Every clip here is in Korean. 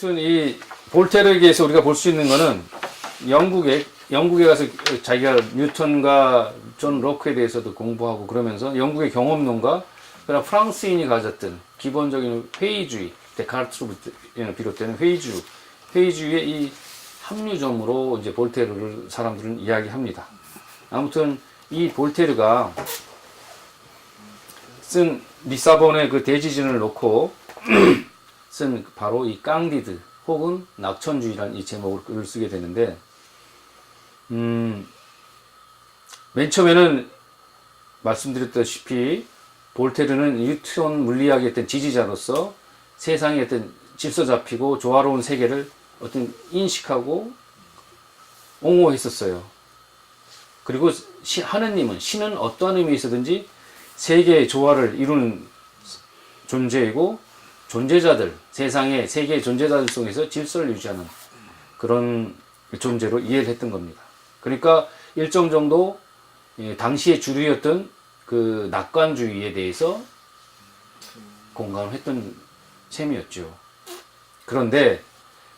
아무튼 이 볼테르에게서 우리가 볼 수 있는 거는 영국에 가서 자기가 뉴턴과 존 로크에 대해서도 공부하고 그러면서 영국의 경험론과 그다음 프랑스인이 가졌던 기본적인 회의주의, 데카르트로부터 비롯되는 회의주의의 이 합리점으로 이제 볼테르를 사람들은 이야기합니다. 아무튼 이 볼테르가 쓴 리사본의 그 대지진을 놓고 쓴 바로 이 깡디드 혹은 낙천주의라는 이 제목을 글을 쓰게 되는데, 맨 처음에는 말씀드렸다시피 볼테르는 뉴턴 물리학의 어떤 지지자로서 세상에 어떤 질서 잡히고 조화로운 세계를 어떤 인식하고 옹호했었어요. 그리고 하느님은, 신은 어떠한 의미에서든지 세계의 조화를 이루는 존재이고 존재자들, 세상의 세계의 존재자들 속에서 질서를 유지하는 그런 존재로 이해를 했던 겁니다. 그러니까 일정 정도 당시의 주류였던 그 낙관주의에 대해서 공감을 했던 셈이었죠. 그런데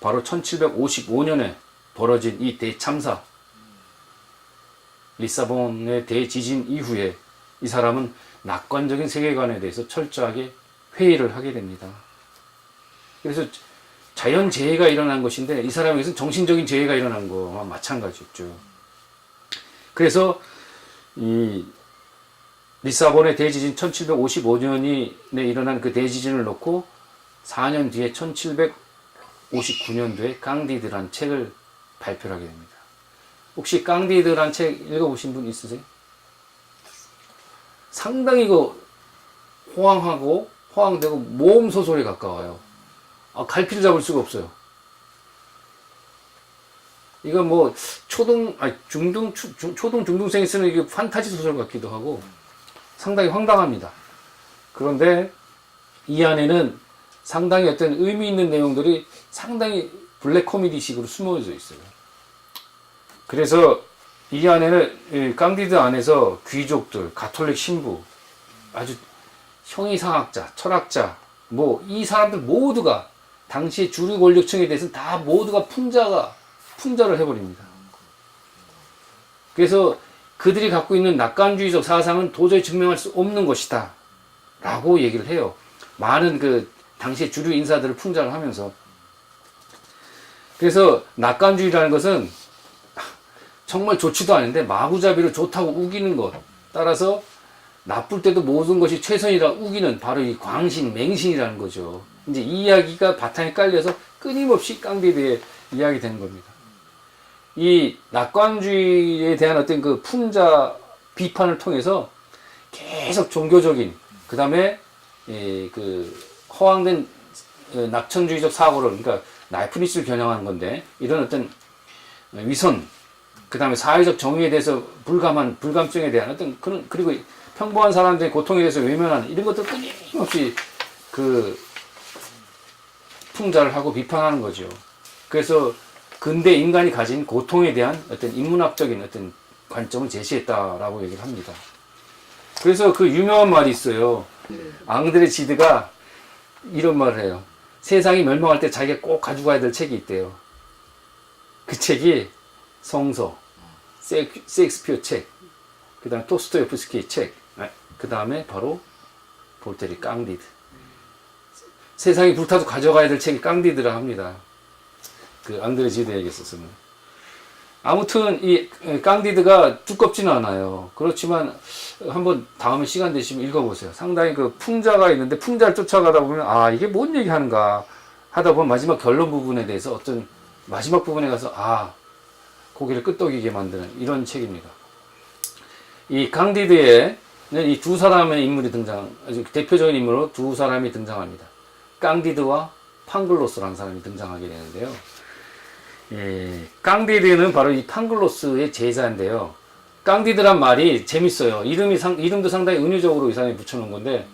바로 1755년에 벌어진 이 대참사, 리사본의 대지진 이후에 이 사람은 낙관적인 세계관에 대해서 철저하게 회의를 하게 됩니다. 그래서 자연재해가 일어난 것인데 이 사람에게서는 정신적인 재해가 일어난 거와 마찬가지였죠. 그래서 이 리사본의 대지진 1755년에 일어난 그 대지진을 놓고 4년 뒤에 1759년도에 깡디드란 책을 발표하게 됩니다. 혹시 깡디드란 책 읽어보신 분 있으세요? 상당히 호황되고 모험 소설에 가까워요. 갈피를 잡을 수가 없어요. 이거 뭐 초등 중등생이 쓰는 이게 판타지 소설 같기도 하고 상당히 황당합니다. 그런데 이 안에는 상당히 어떤 의미 있는 내용들이 상당히 블랙 코미디식으로 숨어져 있어요. 그래서 이 안에는 깡디드 안에서 귀족들, 가톨릭 신부, 아주 형이상학자, 철학자, 뭐 이 사람들 모두가 당시의 주류 권력층에 대해서는 다 모두가 풍자를 해버립니다. 그래서 그들이 갖고 있는 낙관주의적 사상은 도저히 증명할 수 없는 것이다 라고 얘기를 해요. 많은 그 당시의 주류 인사들을 풍자를 하면서. 그래서 낙관주의라는 것은 정말 좋지도 않은데 마구잡이로 좋다고 우기는 것, 따라서 나쁠 때도 모든 것이 최선이라 우기는 바로 이 광신, 맹신이라는 거죠. 이제 이 이야기가 바탕에 깔려서 끊임없이 깡디드에 이야기 되는 겁니다. 이 낙관주의에 대한 어떤 그 풍자 비판을 통해서 계속 종교적인, 그 다음에 그 허황된 낙천주의적 사고를, 그러니까 나이프니스를 겨냥하는 건데, 이런 어떤 위선, 그 다음에 사회적 정의에 대해서 불감증에 대한 어떤 그런, 그리고 평범한 사람들의 고통에 대해서 외면하는 이런 것들 끊임없이 그 풍자를 하고 비판하는 거죠. 그래서 근대 인간이 가진 고통에 대한 어떤 인문학적인 어떤 관점을 제시했다라고 얘기를 합니다. 그래서 그 유명한 말이 있어요. 앙드레 지드가 이런 말을 해요. 세상이 멸망할 때 자기가 꼭 가지고 가야 될 책이 있대요. 그 책이 성서, 셰익스피어 책, 그 다음에 토스토예프스키 책, 그 다음에 바로 볼테르 깡디드. 세상이 불타도 가져가야 될 책이 깡디드라 합니다. 그 앙드레 지드에게 있어서는. 아무튼 이 깡디드가 두껍지는 않아요. 그렇지만 한번 다음에 시간 되시면 읽어보세요. 상당히 그 풍자가 있는데 풍자를 쫓아가다 보면 이게 뭔 얘기 하는가 하다 보면 마지막 결론 부분에 대해서 어떤 마지막 부분에 가서 고개를 끄덕이게 만드는 이런 책입니다. 이 깡디드에는 이 두 사람의 인물이 아주 대표적인 인물로 두 사람이 등장합니다. 깡디드와 판글로스라는 사람이 등장하게 되는데요. 깡디드는 바로 이 판글로스의 제자인데요. 깡디드란 말이 재밌어요. 이름도 상당히 은유적으로 이 사람이 붙여놓은 건데,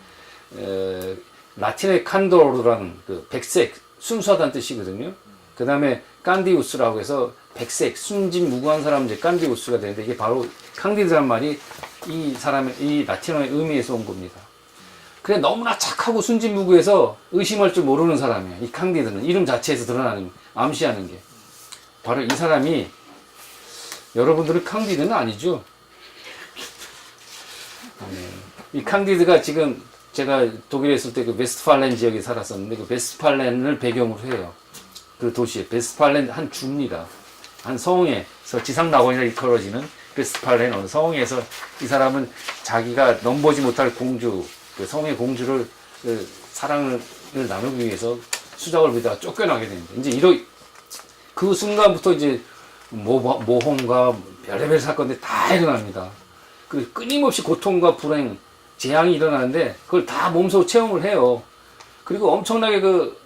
라틴의 칸도르라는 그 백색, 순수하다는 뜻이거든요. 그 다음에 깐디우스라고 해서 백색, 순진무구한 사람 이제 깐디우스가 되는데, 이게 바로 깡디드란 말이 이 라틴어의 의미에서 온 겁니다. 그래 너무나 착하고 순진무구해서 의심할 줄 모르는 사람이야. 이 캉디드는 이름 자체에서 드러나는 암시하는 게 바로 이 사람이. 여러분들은 캉디드는 아니죠? 이 캉디드가 지금 제가 독일에 있을 때 그 베스트팔렌 지역에 살았었는데 그 베스트팔렌을 배경으로 해요. 그 도시에 베스트팔렌 한 주입니다. 한 성에서 지상낙원이라 일컬어지는 베스트팔렌 어느 성에서 이 사람은 자기가 넘보지 못할 공주, 그 성의 공주를 그 사랑을 나누기 위해서 수작을 부리다가 쫓겨나게 됩니다. 이제 그 순간부터 이제 모험과 별의별 사건들이 다 일어납니다. 그 끊임없이 고통과 불행, 재앙이 일어나는데 그걸 다 몸소 체험을 해요. 그리고 엄청나게 그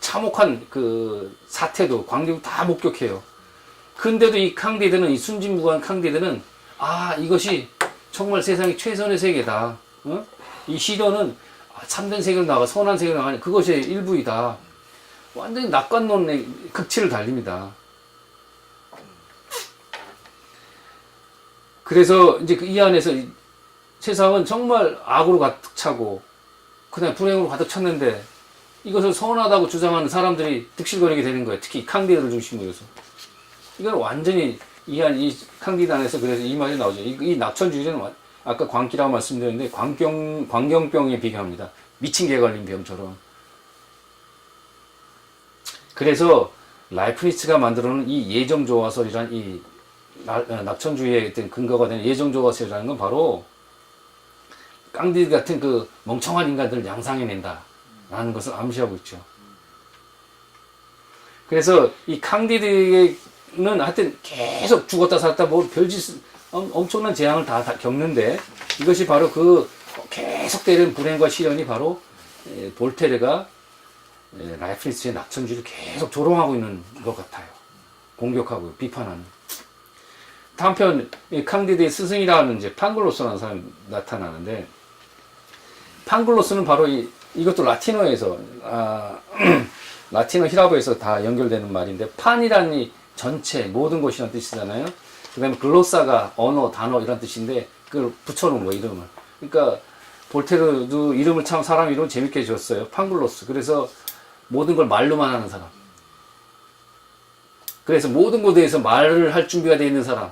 참혹한 그 사태도 광경도 다 목격해요. 근데도 이 캉디드는, 이 순진무구한 캉디드는 이것이 정말 세상의 최선의 세계다. 어? 이 시련은 참된 세계로 나가 선한 세계로 나가니 그것이 일부이다. 완전히 낙관론의 극치를 달립니다. 그래서 이제 이 안에서 세상은 정말 악으로 가득 차고 그냥 불행으로 가득 찼는데 이것을 선하다고 주장하는 사람들이 득실거리게 되는 거예요. 특히 캉디드를 중심으로 해서. 이건 완전히 이 캉디드 안에서 그래서 이 말이 나오죠. 이 낙천주의자는 아까 광기라고 말씀드렸는데 광경병에 비교합니다. 미친 개 걸린 병처럼. 그래서 라이프니츠가 만들어놓은 이 예정조화설이란 이 낙천주의의 어떤 근거가 되는 예정조화설이라는 건 바로 깡디드 같은 그 멍청한 인간들을 양상해낸다 라는 것을 암시하고 있죠. 그래서 이 캉디드는 하여튼 계속 죽었다 살았다 뭐 별짓 엄청난 재앙을 다 겪는데 이것이 바로 그 계속되는 불행과 시련이 바로 볼테르가 라이프니츠의 낙천주의를 계속 조롱하고 있는 것 같아요. 공격하고 비판하는. 다음 편 캉디드의 스승이라는 이제 판글로스라는 사람이 나타나는데 판글로스는 바로 이것도 라틴어에서 라틴어 히라보에서 다 연결되는 말인데 판이라는 이 전체 모든 것이라는 뜻이잖아요. 그 다음에 글로사가 언어, 단어 이런 뜻인데 그걸 붙여놓은 거예요, 이름을. 그러니까 볼테르도 이름을 참 사람 이름 재밌게 지었어요. 판글로스. 그래서 모든 걸 말로만 하는 사람. 그래서 모든 것에 대해서 말을 할 준비가 되어 있는 사람.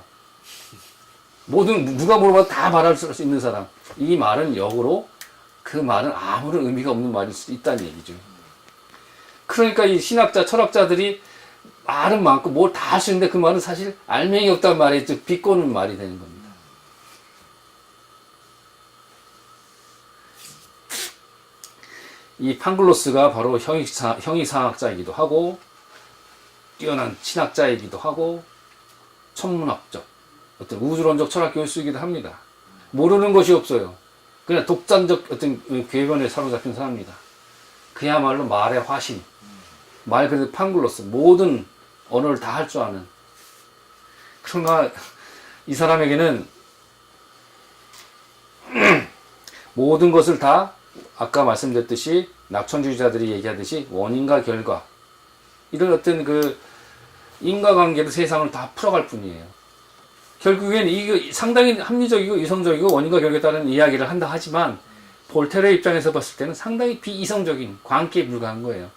누가 물어봐도 다 말할 수 있는 사람. 이 말은 역으로 그 말은 아무런 의미가 없는 말일 수도 있다는 얘기죠. 그러니까 이 신학자, 철학자들이 말은 많고 뭘 다 할 수 있는데 그 말은 사실 알맹이 없다는 말이 즉 비꼬는 말이 되는 겁니다. 이 판글로스가 바로 형이상학자이기도 하고 뛰어난 신학자이기도 하고 천문학적 어떤 우주론적 철학 교수이기도 합니다. 모르는 것이 없어요. 그냥 독단적 어떤 궤변에 사로잡힌 사람입니다. 그야말로 말의 화신. 말 그대로 판글로스. 모든 언어를 다 할 줄 아는. 그러나 이 사람에게는 모든 것을 다 아까 말씀드렸듯이 낙천주의자들이 얘기하듯이 원인과 결과 이런 어떤 그 인과관계로 세상을 다 풀어갈 뿐이에요. 결국엔 이거 상당히 합리적이고 이성적이고 원인과 결과에 따른 이야기를 한다 하지만 볼테르의 입장에서 봤을 때는 상당히 비이성적인 광기에 불과한 거예요.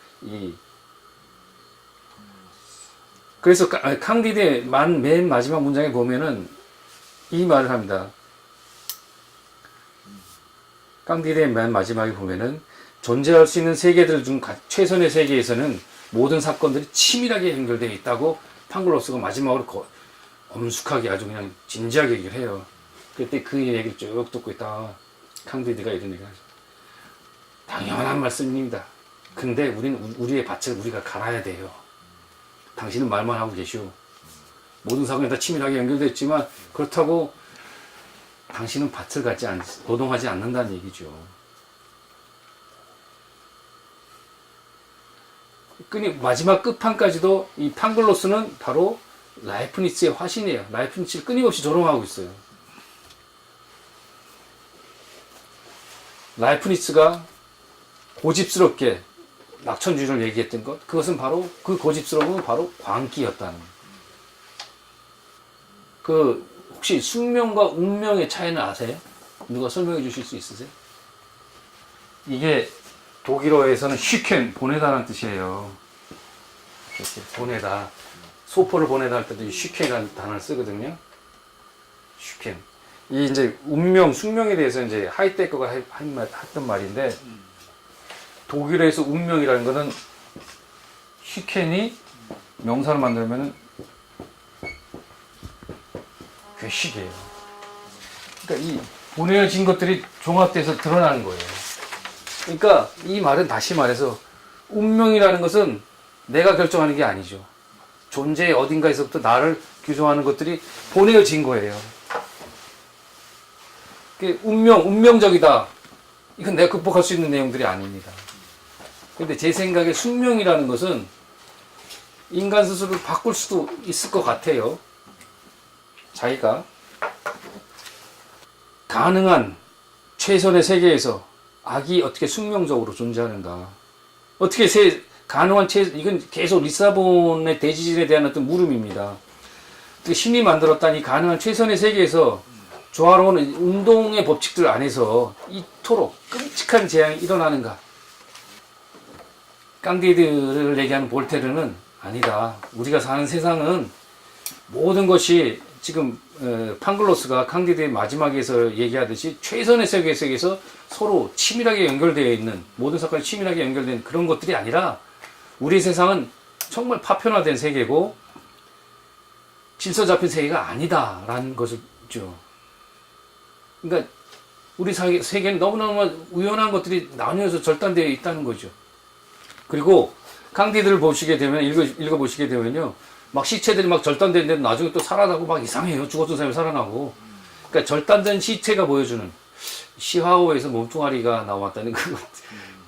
그래서 캉디드의 맨 마지막 문장에 보면은 이 말을 합니다. 캉디드의 맨 마지막에 보면은 존재할 수 있는 세계들 중 최선의 세계에서는 모든 사건들이 치밀하게 연결되어 있다고 판글로스가 마지막으로 엄숙하게 아주 그냥 진지하게 얘기를 해요. 그때 그 얘기를 쭉 듣고 있다가 캉디드가 이런 얘기를 하죠. 당연한 말씀입니다. 근데 우리의 밭을 우리가 갈아야 돼요. 당신은 말만 하고 계시오. 모든 사건이 다 치밀하게 연결됐지만 그렇다고 당신은 밭을 노동하지 않는다는 얘기죠. 마지막 끝판까지도 이 판글로스는 바로 라이프니츠의 화신이에요. 라이프니츠를 끊임없이 조롱하고 있어요. 라이프니츠가 고집스럽게 낙천주의를 얘기했던 것, 그것은 바로 그 고집스러움은 바로 광기였다는 혹시 숙명과 운명의 차이는 아세요? 누가 설명해 주실 수 있으세요? 이게 독일어에서는 슈켄, 보내다라는 뜻이에요. 이렇게 보내다. 소포를 보내다 할 때도 이 슈켄이라는 단어를 쓰거든요. 슈켄. 이 이제 운명, 숙명에 대해서 이제 하이데거가 했던 말인데, 독일어에서 운명이라는 거는 슈켄이 명사를 만들면은 괴식이에요. 그러니까 이 보내어진 것들이 종합돼서 드러나는 거예요. 그러니까 이 말은 다시 말해서 운명이라는 것은 내가 결정하는 게 아니죠. 존재의 어딘가에서부터 나를 규정하는 것들이 보내어진 거예요. 운명적이다. 이건 내가 극복할 수 있는 내용들이 아닙니다. 근데 제 생각에 숙명이라는 것은 인간 스스로를 바꿀 수도 있을 것 같아요. 자기가 가능한 최선의 세계에서 악이 어떻게 숙명적으로 존재하는가. 어떻게 가능한 이건 계속 리사본의 대지진에 대한 어떤 물음입니다. 신이 만들었다는 이 가능한 최선의 세계에서 조화로운 운동의 법칙들 안에서 이토록 끔찍한 재앙이 일어나는가. 깡디드를 얘기하는 볼테르는 아니다. 우리가 사는 세상은 모든 것이 지금 팡글로스가 깡디드의 마지막에서 얘기하듯이 최선의 세계에서 서로 치밀하게 연결되어 있는, 모든 사건이 치밀하게 연결된 그런 것들이 아니라 우리 세상은 정말 파편화된 세계고 질서 잡힌 세계가 아니다라는 것이죠. 그러니까 우리 세계는 너무너무 우연한 것들이 나뉘어서 절단되어 있다는 거죠. 그리고 깡디드를 보시게 되면, 읽어보시게 되면요, 막 시체들이 막 절단되는데 나중에 또 살아나고 막 이상해요. 죽었던 사람이 살아나고. 그러니까 절단된 시체가 보여주는, 시하오에서 몸뚱아리가 나왔다는 그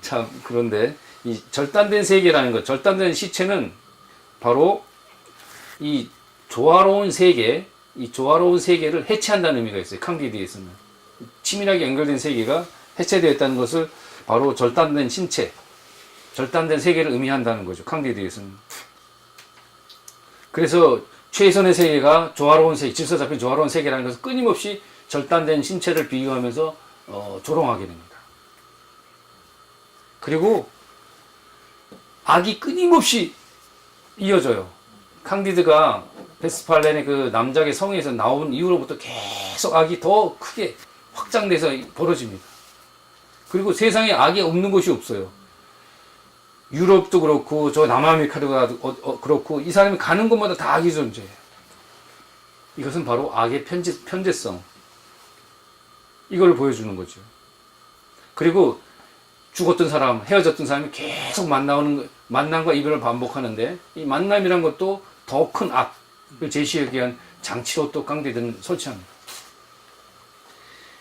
참 그런데 이 절단된 세계라는 것, 절단된 시체는 바로 이 조화로운 세계, 이 조화로운 세계를 해체한다는 의미가 있어요. 캉디드에서는 치밀하게 연결된 세계가 해체되었다는 것을 바로 절단된 신체, 절단된 세계를 의미한다는 거죠. 캉디드에서는. 그래서 최선의 세계가 조화로운 세계, 질서 잡힌 조화로운 세계라는 것을 끊임없이 절단된 신체를 비유하면서 조롱하게 됩니다. 그리고 악이 끊임없이 이어져요. 캉디드가 베스팔렌의 그 남작의 성에서 나온 이후로부터 계속 악이 더 크게 확장돼서 벌어집니다. 그리고 세상에 악이 없는 곳이 없어요. 유럽도 그렇고 저 남아메리카도 그렇고 이 사람이 가는 곳마다 다 악이 존재해요. 이것은 바로 악의 편재성, 이걸 보여주는 거죠. 그리고 죽었던 사람, 헤어졌던 사람이 계속 만남과 이별을 반복하는데, 이 만남이란 것도 더 큰 악을 제시하기 위한 장치로 또 캉디드는 설치합니다.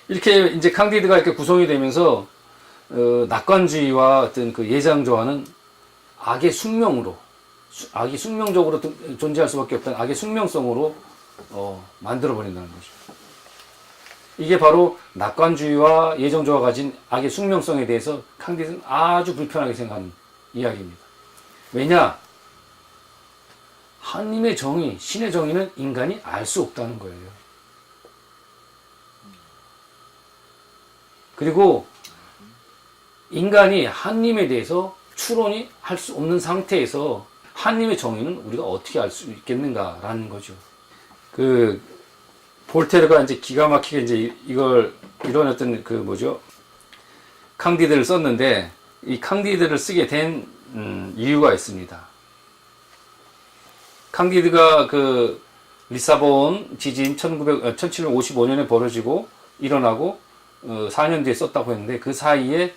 이렇게 이제 캉디드가 이렇게 구성이 되면서 낙관주의와 어떤 그 예장조화는 악의 숙명으로, 악이 숙명적으로 존재할 수밖에 없다는 악의 숙명성으로 만들어버린다는 거죠. 이게 바로 낙관주의와 예정조화가 가진 악의 숙명성에 대해서 캉디드는 아주 불편하게 생각하는 이야기입니다. 왜냐? 하나님의 정의, 신의 정의는 인간이 알 수 없다는 거예요. 그리고 인간이 하나님에 대해서 추론이 할 수 없는 상태에서 하나님의 정의는 우리가 어떻게 알 수 있겠는가라는 거죠. 볼테르가 이제 기가 막히게 이제 이런 어떤 캉디드를 썼는데, 이 캉디드를 쓰게 된 이유가 있습니다. 캉디드가 리사본 지진 1755년에 벌어지고 일어나고 4년 뒤에 썼다고 했는데, 그 사이에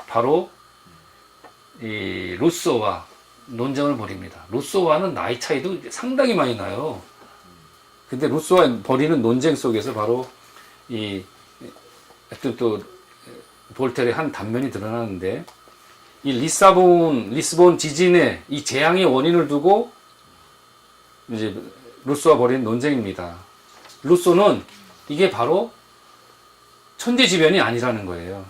바로 이 루소와 논쟁을 벌입니다. 루소와는 나이 차이도 상당히 많이 나요. 근데 루소와 벌이는 논쟁 속에서 바로 하여튼 또 볼테르의 한 단면이 드러나는데, 이 리스본 지진의 이 재앙의 원인을 두고 이제 루소와 벌이는 논쟁입니다. 루소는 이게 바로 천재지변이 아니라는 거예요.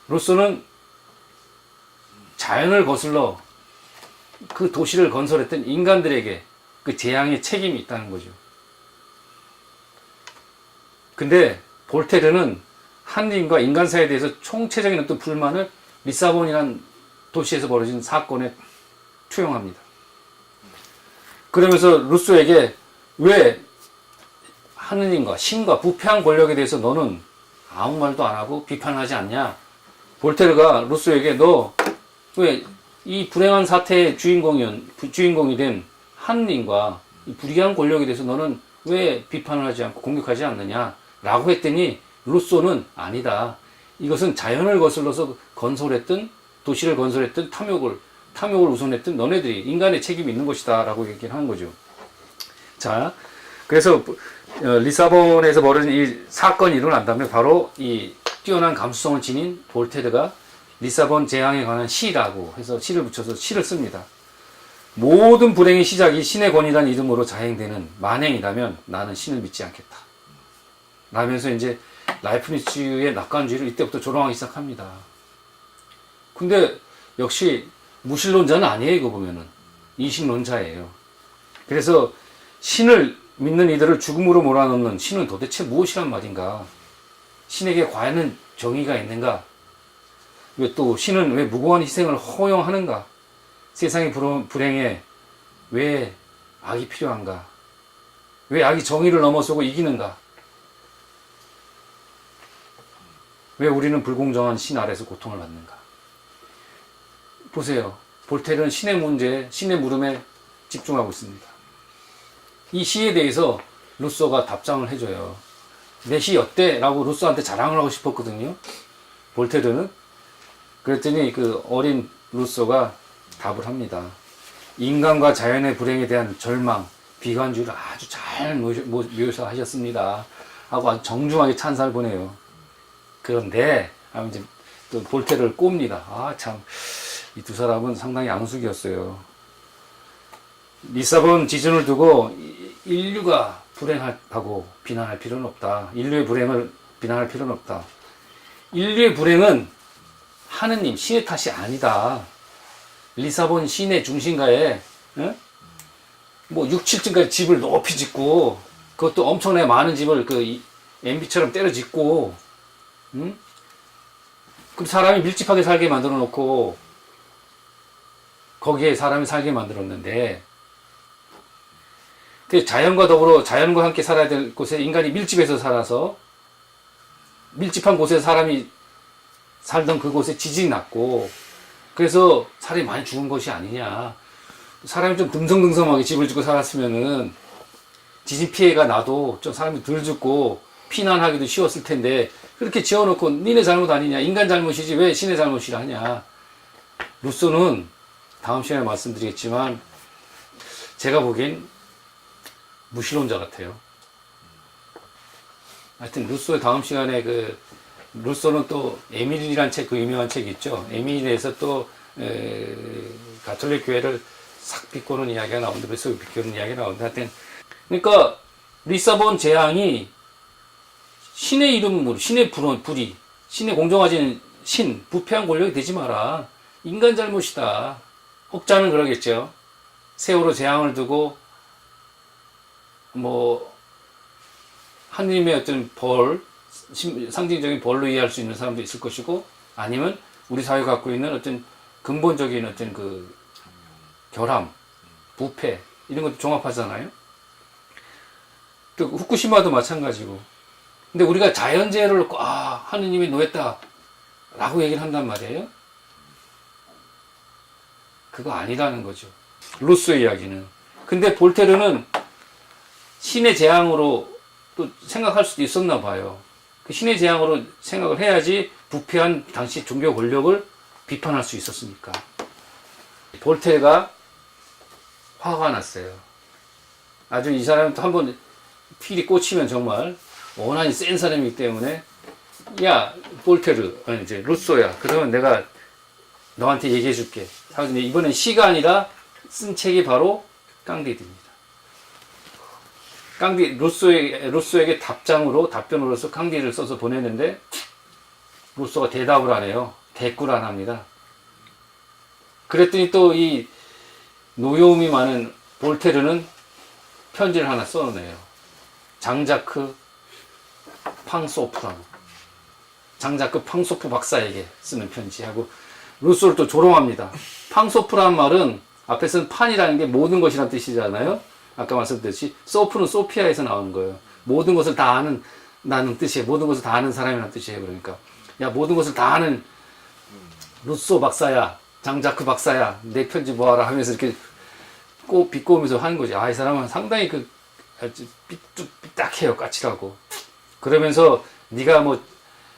루소는 자연을 거슬러 그 도시를 건설했던 인간들에게 그 재앙의 책임이 있다는 거죠. 근데 볼테르는 하느님과 인간 사이에 대해서 총체적인 어떤 불만을 리사본이라는 도시에서 벌어진 사건에 투영합니다. 그러면서 루소에게 왜 하느님과 신과 부패한 권력에 대해서 너는 아무 말도 안 하고 비판하지 않냐? 볼테르가 루소에게 너 왜 이 불행한 사태의 주인공이 된 하느님과 이 불의한 권력에 대해서 너는 왜 비판을 하지 않고 공격하지 않느냐? 라고 했더니 루소는 아니다. 이것은 자연을 거슬러서 건설했던 도시를 건설했던 탐욕을 우선했던 너네들이 인간의 책임이 있는 것이다 라고 얘기를 하는 거죠. 자, 그래서 리사본에서 벌어진 이 사건이 일어난 다음에 바로 이 뛰어난 감수성을 지닌 볼테르가 리사본 재앙에 관한 시라고 해서 시를 붙여서 시를 씁니다. 모든 불행의 시작이 신의 권위라는 이름으로 자행되는 만행이라면 나는 신을 믿지 않겠다. 라면서 이제 라이프니츠의 낙관주의를 이때부터 조롱하기 시작합니다. 근데 역시 무신론자는 아니에요. 이거 보면은 이신론자예요. 그래서 신을 믿는 이들을 죽음으로 몰아넣는 신은 도대체 무엇이란 말인가? 신에게 과연 정의가 있는가? 왜 또 신은 왜 무고한 희생을 허용하는가? 세상의 불행에 왜 악이 필요한가? 왜 악이 정의를 넘어서고 이기는가? 왜 우리는 불공정한 신 아래서 고통을 받는가? 보세요. 볼테르는 신의 문제, 신의 물음에 집중하고 있습니다. 이 시에 대해서 루소가 답장을 해줘요. 내 시 어때? 라고 루소한테 자랑을 하고 싶었거든요. 볼테르는. 그랬더니 그 어린 루소가 답을 합니다. 인간과 자연의 불행에 대한 절망, 비관주의를 아주 잘 묘사하셨습니다. 하고 아주 정중하게 찬사를 보내요. 그런데 이제 또 볼테르를 꼽니다. 아, 참, 이 두 사람은 상당히 앙숙이었어요. 리사본 지진을 두고 인류가 불행하다고 비난할 필요는 없다. 인류의 불행을 비난할 필요는 없다. 인류의 불행은 하느님, 신의 탓이 아니다. 리사본 시내 중심가에 뭐 6, 7층까지 집을 높이 짓고 그것도 엄청나게 많은 집을 그 MB처럼 때려 짓고 그 사람이 밀집하게 살게 만들어 놓고 거기에 사람이 살게 만들었는데 그 자연과 더불어 자연과 함께 살아야 될 곳에 인간이 밀집해서 살아서 밀집한 곳에 사람이 살던 그곳에 지진이 났고 그래서 사람이 많이 죽은 것이 아니냐. 사람이 좀 듬성듬성하게 집을 짓고 살았으면은 지진 피해가 나도 좀 사람이 덜 죽고 피난하기도 쉬웠을 텐데 그렇게 지어놓고 니네 잘못 아니냐. 인간 잘못이지 왜 신의 잘못이라 하냐. 루소는 다음 시간에 말씀드리겠지만 제가 보기엔 무신론자 같아요. 하여튼 루소의 다음 시간에 루소는 또 에밀이라는 책, 그 유명한 책이 있죠. 에밀에서 또 가톨릭 교회를 싹 비꼬는 이야기가 나오는데 그래서 비꼬는 이야기가 나오는데 하여튼 그러니까 리사본 재앙이 신의 이름으로 신의 불의, 신의 공정하진 신, 부패한 권력이 되지 마라. 인간 잘못이다. 혹자는 그러겠죠. 세월호 재앙을 두고 뭐 하느님의 어떤 벌, 상징적인 벌로 이해할 수 있는 사람도 있을 것이고 아니면 우리 사회가 갖고 있는 어떤 근본적인 어떤 그 결함, 부패 이런 것도 종합하잖아요. 또 후쿠시마도 마찬가지고. 근데 우리가 자연재해를 하느님이 노했다 라고 얘기를 한단 말이에요. 그거 아니라는 거죠. 루소의 이야기는. 근데 볼테르는 신의 재앙으로 또 생각할 수도 있었나 봐요. 그 신의 재앙으로 생각을 해야지 부패한 당시 종교 권력을 비판할 수 있었으니까. 볼테르가 화가 났어요. 아주 이 사람은 또 한번 필이 꽂히면 정말 원한이 센 사람이기 때문에 야 볼테르 아니 이제 루소야 그러면 내가 너한테 얘기해 줄게. 이번엔 시가 아니라 쓴 책이 바로 깡디드입니다. 루소에게 답변으로서 깡디를 써서 보냈는데 루소가 대답을 안 해요. 대꾸를 안 합니다. 그랬더니 또 이 노여움이 많은 볼테르는 편지를 하나 써내요. 장자크 팡소프라고. 장자크 팡소프 박사에게 쓰는 편지하고 루소를 또 조롱합니다. 팡소프라는 말은 앞에서는 판이라는 게 모든 것이라는 뜻이잖아요. 아까 말씀드렸듯이 소프는 소피아에서 나온 거예요. 모든 것을 다 아는 나는 뜻이에요. 모든 것을 다 아는 사람이라는 뜻이에요. 그러니까 야 모든 것을 다 아는 루소 박사야, 장자크 박사야, 내 편지 뭐하라 하면서 이렇게 꼭 비꼬면서 하는 거지. 아, 이 사람은 상당히 그 아주 삐딱해요, 까칠하고. 그러면서 네가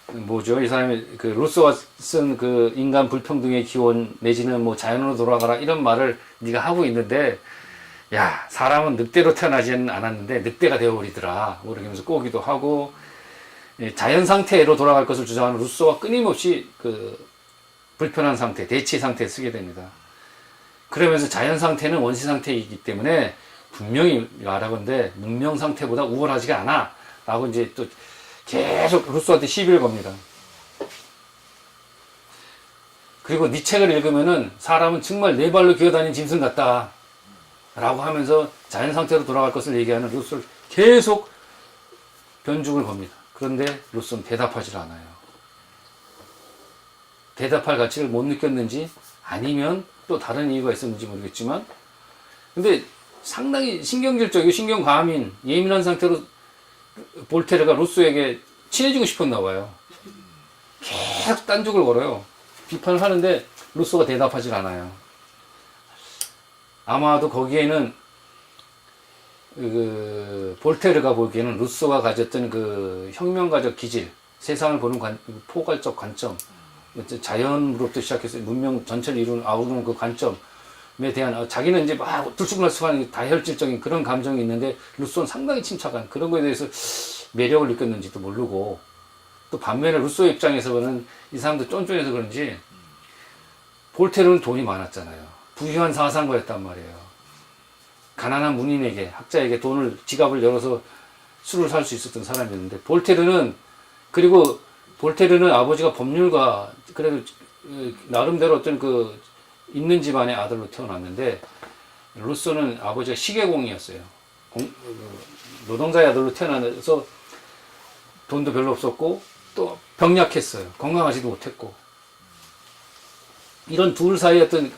뭐죠? 이 사람이 그 루소가 쓴 그 인간 불평등의 기원 내지는 뭐 자연으로 돌아가라 이런 말을 네가 하고 있는데, 야 사람은 늑대로 태어나지는 않았는데 늑대가 되어버리더라. 뭐 이러면서 꼬기도 하고, 자연 상태로 돌아갈 것을 주장하는 루소가 끊임없이 그 불편한 상태, 대치 상태에 쓰게 됩니다. 그러면서 자연 상태는 원시 상태이기 때문에 분명히 말하건대 문명 상태보다 우월하지가 않아 라고 이제 또 계속 루소한테 시비를 겁니다. 그리고 네 책을 읽으면은 사람은 정말 네 발로 기어다니는 짐승 같다 라고 하면서 자연 상태로 돌아갈 것을 얘기하는 루소를 계속 변죽을 겁니다. 그런데 루소는 대답하지 않아요. 대답할 가치를 못 느꼈는지 아니면 또 다른 이유가 있었는지 모르겠지만, 근데 상당히 신경질적이고 신경과민, 예민한 상태로 볼테르가 루소에게 친해지고 싶었나 봐요. 계속 딴죽을 걸어요. 비판을 하는데 루소가 대답하질 않아요. 아마도 거기에는 볼테르가 보기에는 루소가 가졌던 그 혁명가적 기질, 세상을 보는 포괄적 관점, 자연으로부터 시작해서 문명 전체를 아우르는 그 관점에 대한 자기는 이제 막 들쑥날쑥하는 다혈질적인 그런 감정이 있는데 루소는 상당히 침착한 그런 거에 대해서 매력을 느꼈는지도 모르고, 또 반면에 루소의 입장에서는 이 사람도 쫀쫀해서 그런지 볼테르는 돈이 많았잖아요. 부유한 사상가였단 말이에요. 가난한 문인에게, 학자에게 지갑을 열어서 술을 살 수 있었던 사람이었는데, 그리고 볼테르는 아버지가 법률가, 그래도 나름대로 어떤 그 있는 집안의 아들로 태어났는데, 루소는 아버지가 시계공이었어요. 노동자의 아들로 태어나서 돈도 별로 없었고 또 병약했어요. 건강하지도 못했고. 이런 둘 사이의 어떤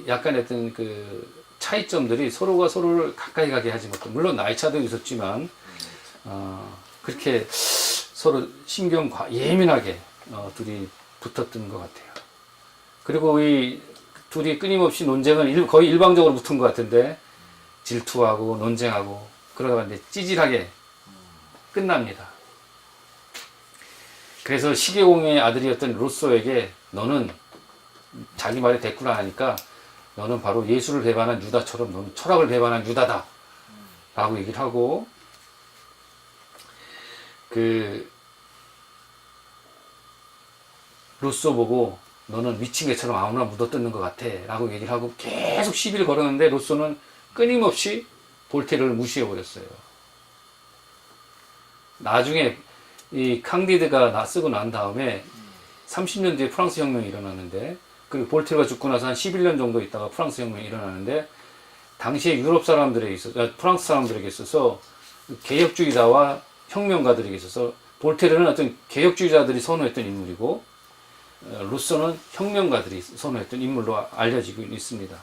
약간의 어떤 그 차이점들이 서로가 서로를 가까이 가게 하지 못했고, 물론 나이 차도 있었지만 그렇게 서로 예민하게 둘이 붙었던 것 같아요. 그리고 이 둘이 끊임없이 논쟁은 거의 일방적으로 붙은 것 같은데, 질투하고 논쟁하고 그러다가 이제 찌질하게 끝납니다. 그래서 시계공의 아들이었던 루소에게 너는 자기 말에 대꾸를 하니까 너는 바로 예수를 배반한 유다처럼 너는 철학을 배반한 유다다 라고 얘기를 하고, 루소 보고 너는 미친 개처럼 아무나 묻어뜯는 것 같아 라고 얘기를 하고 계속 시비를 걸었는데, 루소는 끊임없이 볼테르를 무시해버렸어요. 나중에 이 캉디드가 쓰고 난 다음에 30년 뒤에 프랑스 혁명이 일어나는데, 그리고 볼테르가 죽고 나서 한 11년 정도 있다가 프랑스 혁명이 일어나는데, 당시에 프랑스 사람들에게 있어서 개혁주의자와 혁명가들에게 있어서 볼테르는 어떤 개혁주의자들이 선호했던 인물이고, 루소는 혁명가들이 선호했던 인물로 알려지고 있습니다.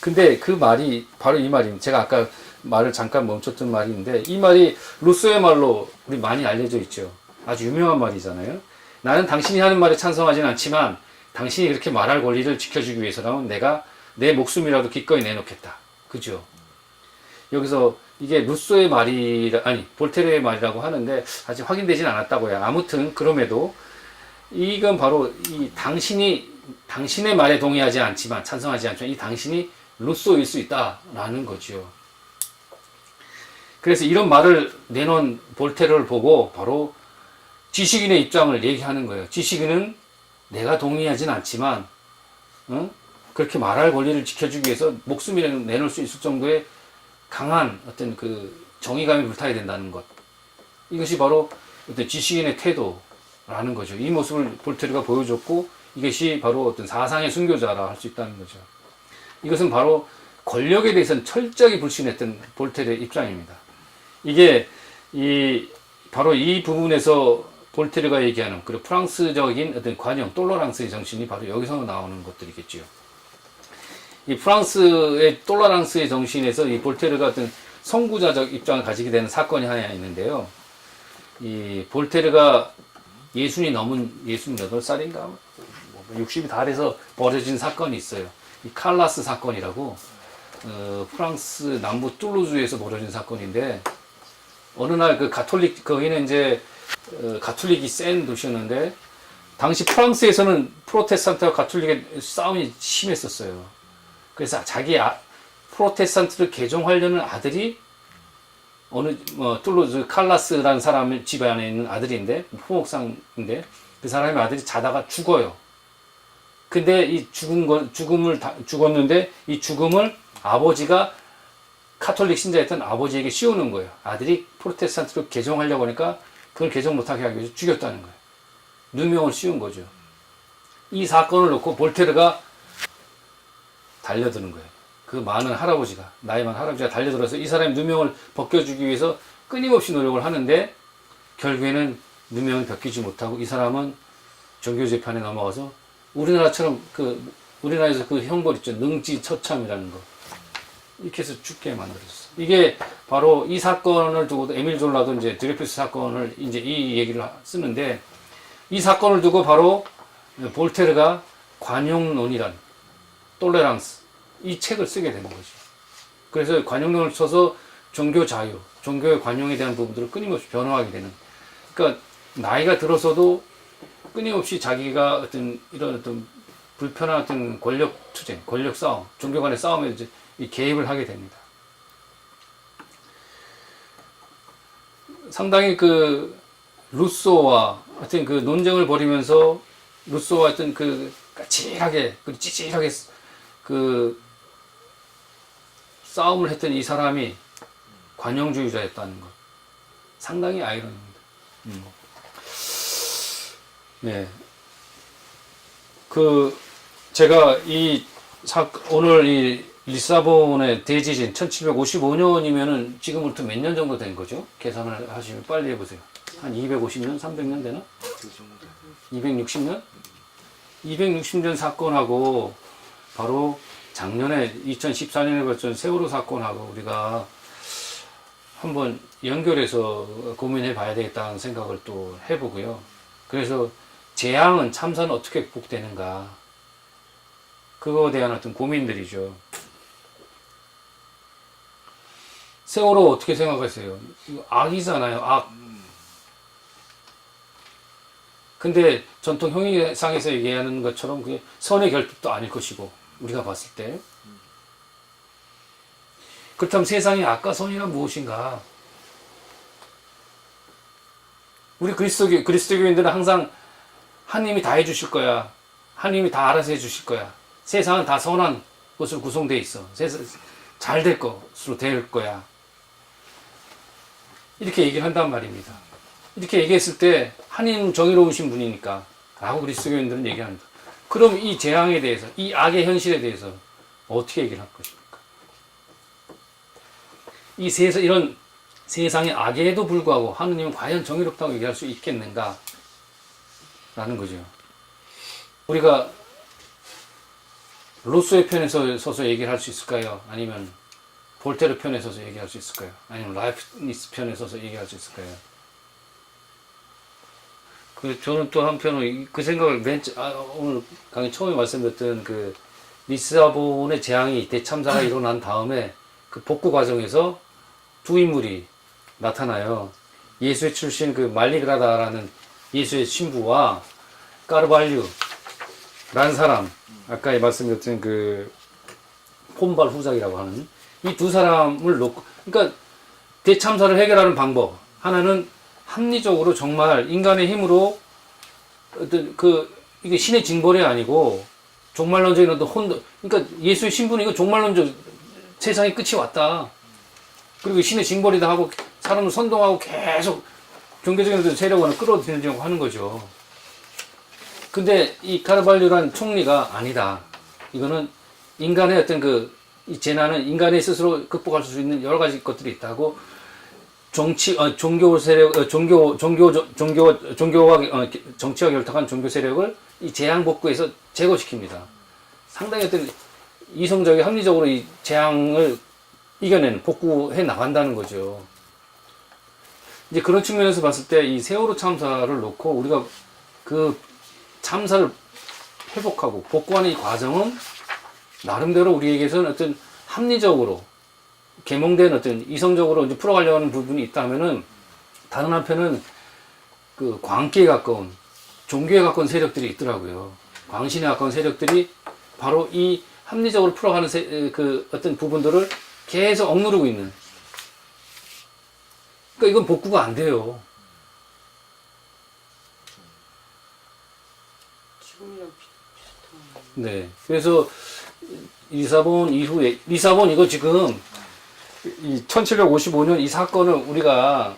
근데 그 말이 바로 이 말입니다. 제가 아까 말을 잠깐 멈췄던 말인데, 이 말이 루소의 말로 우리 많이 알려져 있죠. 아주 유명한 말이잖아요. 나는 당신이 하는 말에 찬성하지는 않지만 당신이 그렇게 말할 권리를 지켜주기 위해서라면 내가 내 목숨이라도 기꺼이 내놓겠다. 그죠? 여기서 이게 루소의 볼테르의 말이라고 하는데 아직 확인되진 않았다고요. 아무튼 그럼에도 이건 바로 이 당신의 말에 동의하지 않지만, 찬성하지 않지만 이 당신이 루소일 수 있다라는 거죠. 그래서 이런 말을 내놓은 볼테르를 보고 바로 지식인의 입장을 얘기하는 거예요. 지식인은 내가 동의하진 않지만 그렇게 말할 권리를 지켜주기 위해서 목숨이라도 내놓을 수 있을 정도의 강한 어떤 그 정의감이 불타야 된다는 것. 이것이 바로 어떤 지식인의 태도라는 거죠. 이 모습을 볼테르가 보여줬고, 이것이 바로 어떤 사상의 순교자라 할 수 있다는 거죠. 이것은 바로 권력에 대해서는 철저하게 불신했던 볼테르의 입장입니다. 이게 바로 이 부분에서 볼테르가 얘기하는 그리고 프랑스적인 어떤 관용, 똘러랑스의 정신이 바로 여기서 나오는 것들이겠죠. 이 프랑스의 똘러랑스의 정신에서 이 볼테르가 어떤 선구자적 입장을 가지게 되는 사건이 하나 있는데요. 이 볼테르가 68살인가? 60이 다 돼서 벌어진 사건이 있어요. 이 칼라스 사건이라고, 프랑스 남부 툴루즈에서 벌어진 사건인데, 어느 날 그 가톨릭, 거기는 이제, 가톨릭이 센 도시였는데, 당시 프랑스에서는 프로테스탄트와 가톨릭의 싸움이 심했었어요. 그래서 자기 프로테스탄트를 개종하려는 아들이 툴루즈 칼라스라는 사람 집안에 있는 아들인데, 포목상인데, 그 사람의 아들이 자다가 죽어요. 근데 이 죽었는데, 이 죽음을 아버지가 카톨릭 신자였던 아버지에게 씌우는 거예요. 아들이 프로테스탄트로 개종하려고 하니까 그걸 개종 못하게 하기 위해서 죽였다는 거예요. 누명을 씌운 거죠. 이 사건을 놓고 볼테르가 달려드는 거예요. 그 많은 할아버지가, 나이 많은 할아버지가 달려들어서 이 사람의 누명을 벗겨주기 위해서 끊임없이 노력을 하는데, 결국에는 누명을 벗기지 못하고 이 사람은 종교재판에 넘어가서 우리나라처럼 우리나라에서 그 형벌 있죠. 능지처참이라는 거. 이렇게 해서 죽게 만들었어. 이게 바로 이 사건을 두고도 에밀 졸라도 이제 드레피스 사건을 이제 이 얘기를 쓰는데, 이 사건을 두고 바로 볼테르가 관용론이란 똘레랑스 이 책을 쓰게 되는 거죠. 그래서 관용론을 써서 종교 자유, 종교의 관용에 대한 부분들을 끊임없이 변화하게 되는. 그러니까 나이가 들어서도 끊임없이 자기가 이런 어떤 불편한 어떤 권력 투쟁, 권력 싸움, 종교 간의 싸움에 이제 개입을 하게 됩니다. 상당히 루소와 하여튼 그 논쟁을 벌이면서 루소와 하여튼 까칠하게, 찌질하게 싸움을 했던 이 사람이 관용주의자였다는 것. 상당히 아이러니입니다. 네. 제가 오늘 이 리사본의 대지진 1755년이면은 지금부터 몇 년 정도 된 거죠? 계산을 하시면 빨리 해보세요. 한 250년, 300년 되나? 260년? 260년 사건하고 바로 작년에 2014년에 벌어진 세월호 사건하고 우리가 한번 연결해서 고민해 봐야 되겠다는 생각을 또 해보고요. 그래서 재앙은, 참사는 어떻게 극복되는가, 그거에 대한 어떤 고민들이죠. 세월호 어떻게 생각하세요? 이거 악이잖아요, 악. 근데 전통 형이상에서 얘기하는 것처럼 그게 선의 결핍도 아닐 것이고, 우리가 봤을 때. 그렇다면 세상의 악과 선이란 무엇인가? 우리 그리스도교인들은 항상 하나님이 다 해주실 거야. 하나님이 다 알아서 해주실 거야. 세상은 다 선한 것으로 구성되어 있어. 잘 될 것으로 될 거야. 이렇게 얘기를 한단 말입니다. 이렇게 얘기했을 때 하나님은 정의로우신 분이니까 라고 그리스도교인들은 얘기합니다. 그럼 이 재앙에 대해서, 이 악의 현실에 대해서 어떻게 얘기를 할 것입니까? 이런 세상의 악에도 불구하고 하느님은 과연 정의롭다고 얘기할 수 있겠는가? 라는 거죠. 우리가 루소의 편에 서서 얘기를 할 수 있을까요? 아니면 볼테르 편에 서서 얘기할 수 있을까요? 아니면 라이프니스 편에 서서 얘기할 수 있을까요? 저는 또 한편으로 그 생각을 오늘 강의 처음에 말씀드렸던 리사본의 재앙이, 대참사가 일어난 다음에 그 복구 과정에서 두 인물이 나타나요. 예수의 출신 말리그라다라는 예수의 신부와 까르발류라는 사람, 아까 말씀드렸던 폼발 후작이라고 하는 이 두 사람을 놓고, 그러니까 대참사를 해결하는 방법 하나는 합리적으로 정말 인간의 힘으로 이게 신의 징벌이 아니고 종말론적인 어떤 그러니까 예수의 신부는 이거 종말론적 세상의 끝이 왔다. 그리고 신의 징벌이다 하고 사람을 선동하고 계속 종교적인 세력을 끌어들이려고 하는 거죠. 근데 이 카르발류란 총리가 아니다. 이거는 인간의 어떤 이 재난은 인간이 스스로 극복할 수 있는 여러 가지 것들이 있다고 종교 세력, 종교와 정치와 결탁한 종교 세력을 이 재앙 복구에서 제거시킵니다. 상당히 어떤 이성적이 합리적으로 이 재앙을 이겨내는, 복구해 나간다는 거죠. 이제 그런 측면에서 봤을 때 이 세월호 참사를 놓고 우리가 그 참사를 회복하고 복구하는 이 과정은 나름대로 우리에게서는 어떤 합리적으로 계몽된 어떤 이성적으로 이제 풀어가려고 하는 부분이 있다면은, 다른 한편은 그 광기에 가까운, 종교에 가까운 세력들이 있더라고요. 광신에 가까운 세력들이 바로 이 합리적으로 풀어가는 그 어떤 부분들을 계속 억누르고 있는. 그러니까 이건 복구가 안 돼요. 지금이랑 비슷한. 네. 그래서 리사본 이후에, 리사본 이거 지금 이 1755년 이 사건을 우리가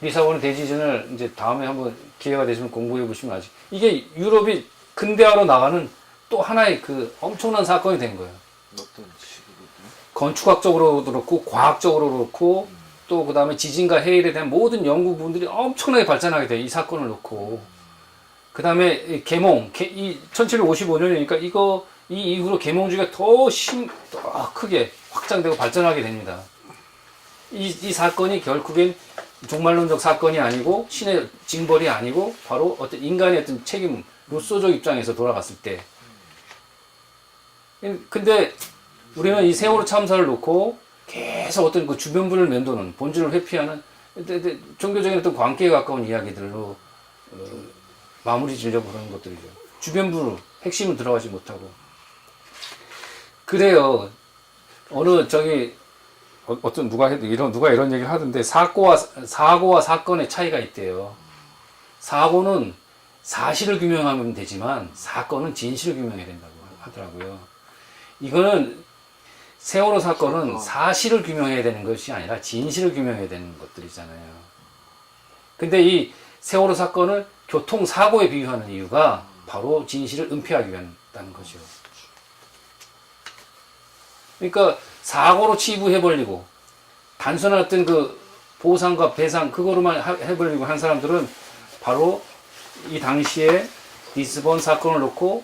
리사본 대지진을 이제 다음에 한번 기회가 되시면 공부해 보시면 아직, 이게 유럽이 근대화로 나가는 또 하나의 그 엄청난 사건이 된 거예요. 어떤 식으로요? 건축학적으로도 그렇고 과학적으로 그렇고 또 그 다음에 지진과 해일에 대한 모든 연구 부분들이 엄청나게 발전하게 돼요. 이 사건을 놓고. 그 다음에 계몽, 이 1755년이니까 이거 이 이후로 계몽주의가 더 크게 확장되고 발전하게 됩니다. 이 사건이 결국엔 종말론적 사건이 아니고 신의 징벌이 아니고 바로 어떤 인간의 어떤 책임, 루소적 입장에서 돌아갔을 때. 근데 우리는 이 세월호 참사를 놓고 계속 어떤 그 주변부를 맴도는, 본질을 회피하는 종교적인 어떤 관계에 가까운 이야기들로 마무리 지려고 그러는 것들이죠. 주변부로 핵심을 들어가지 못하고. 그래요. 어느 어떤 누가 이런 얘기를 하던데, 사고와 사건의 차이가 있대요. 사고는 사실을 규명하면 되지만 사건은 진실을 규명해야 된다고 하더라고요. 이거는 세월호 사건은 사실을 규명해야 되는 것이 아니라 진실을 규명해야 되는 것들이잖아요. 근데 이 세월호 사건을 교통사고에 비유하는 이유가 바로 진실을 은폐하기 위한다는 거죠. 그러니까 사고로 치부해버리고 단순한 어떤 그 보상과 배상 그거로만 해버리고 한 사람들은 바로 이 당시에 리스본 사건을 놓고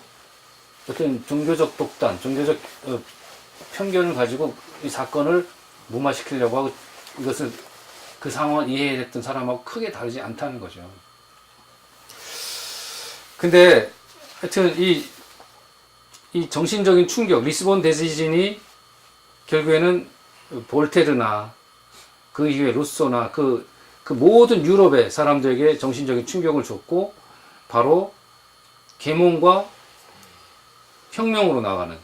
어떤 종교적 독단, 종교적 편견을 가지고 이 사건을 무마시키려고 하고, 이것을 그 상황을 이해했던 사람하고 크게 다르지 않다는 거죠. 근데 하여튼 이 정신적인 충격, 리스본 대지진이 결국에는 볼테르나 그 이후에 루소나 그 모든 유럽의 사람들에게 정신적인 충격을 줬고, 바로 계몽과 혁명으로 나가는,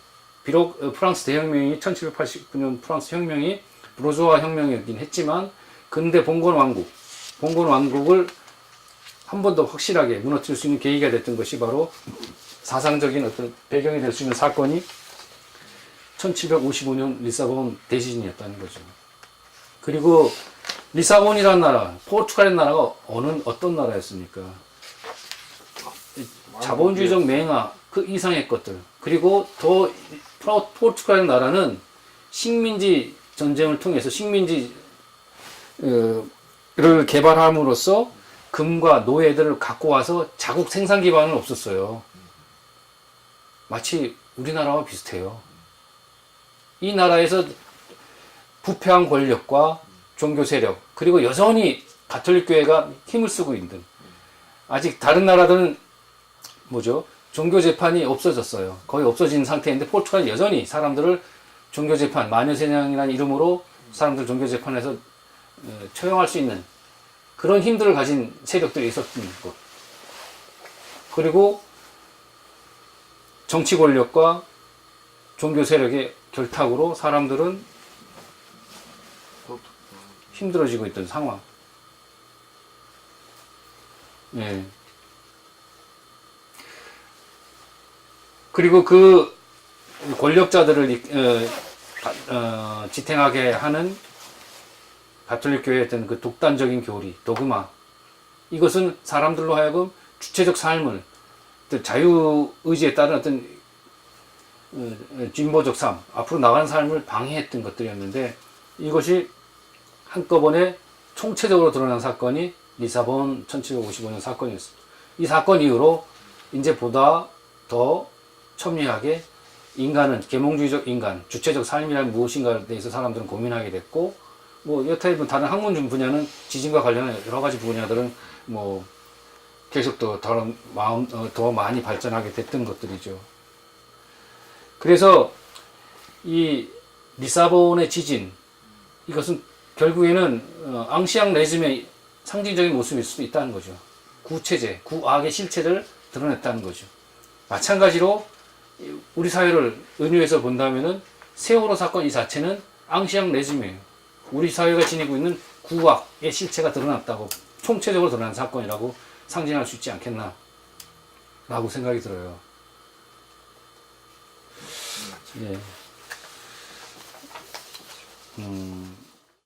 비록 프랑스 대혁명이 1789년 프랑스 혁명이 부르주아 혁명이긴 했지만 근대 봉건 왕국을 한 번 더 확실하게 무너뜨릴 수 있는 계기가 됐던 것이 바로 사상적인 어떤 배경이 될 수 있는 사건이 1755년 리사본 대지진이었다는 거죠. 그리고 리사본이라는 나라, 포르투갈이라는 나라가 어떤 나라였습니까? 자본주의적 맹아 그 이상의 것들. 그리고 더 포르투갈 나라는 식민지 전쟁을 통해서 식민지를 개발함으로써 금과 노예들을 갖고 와서 자국 생산 기반은 없었어요. 마치 우리나라와 비슷해요. 이 나라에서 부패한 권력과 종교 세력, 그리고 여전히 가톨릭 교회가 힘을 쓰고 있는, 아직 다른 나라들은 종교 재판이 없어졌어요. 거의 없어진 상태인데 포르투갈은 여전히 사람들을 종교 재판, 마녀사냥이라는 이름으로 사람들 종교 재판에서 처형할 수 있는 그런 힘들을 가진 세력들이 있었던 것. 그리고 정치 권력과 종교 세력의 결탁으로 사람들은 힘들어지고 있던 상황. 예. 그리고 그 권력자들을 지탱하게 하는 가톨릭 교회의 어떤 그 독단적인 교리, 도그마, 이것은 사람들로 하여금 주체적 삶을, 자유의지에 따른 어떤 진보적 삶, 앞으로 나가는 삶을 방해했던 것들이었는데, 이것이 한꺼번에 총체적으로 드러난 사건이 리사본 1755년 사건이었습니다. 이 사건 이후로 이제 보다 더 첨예하게 인간은 계몽주의적 인간, 주체적 삶이란 무엇인가에 대해서 사람들은 고민하게 됐고, 뭐 여타의 다른 학문 분야는 지진과 관련한 여러 가지 분야들은 뭐 계속 더 많이 발전하게 됐던 것들이죠. 그래서 이 리사본의 지진, 이것은 결국에는 앙시앙 레즘의 상징적인 모습일 수도 있다는 거죠. 구체제, 구악의 실체를 드러냈다는 거죠. 마찬가지로 우리 사회를 은유해서 본다면은 세월호 사건 이 자체는 앙시앙 레즘이에요. 우리 사회가 지니고 있는 구악의 실체가 드러났다고, 총체적으로 드러난 사건이라고 상징할 수 있지 않겠나 라고 생각이 들어요. 예.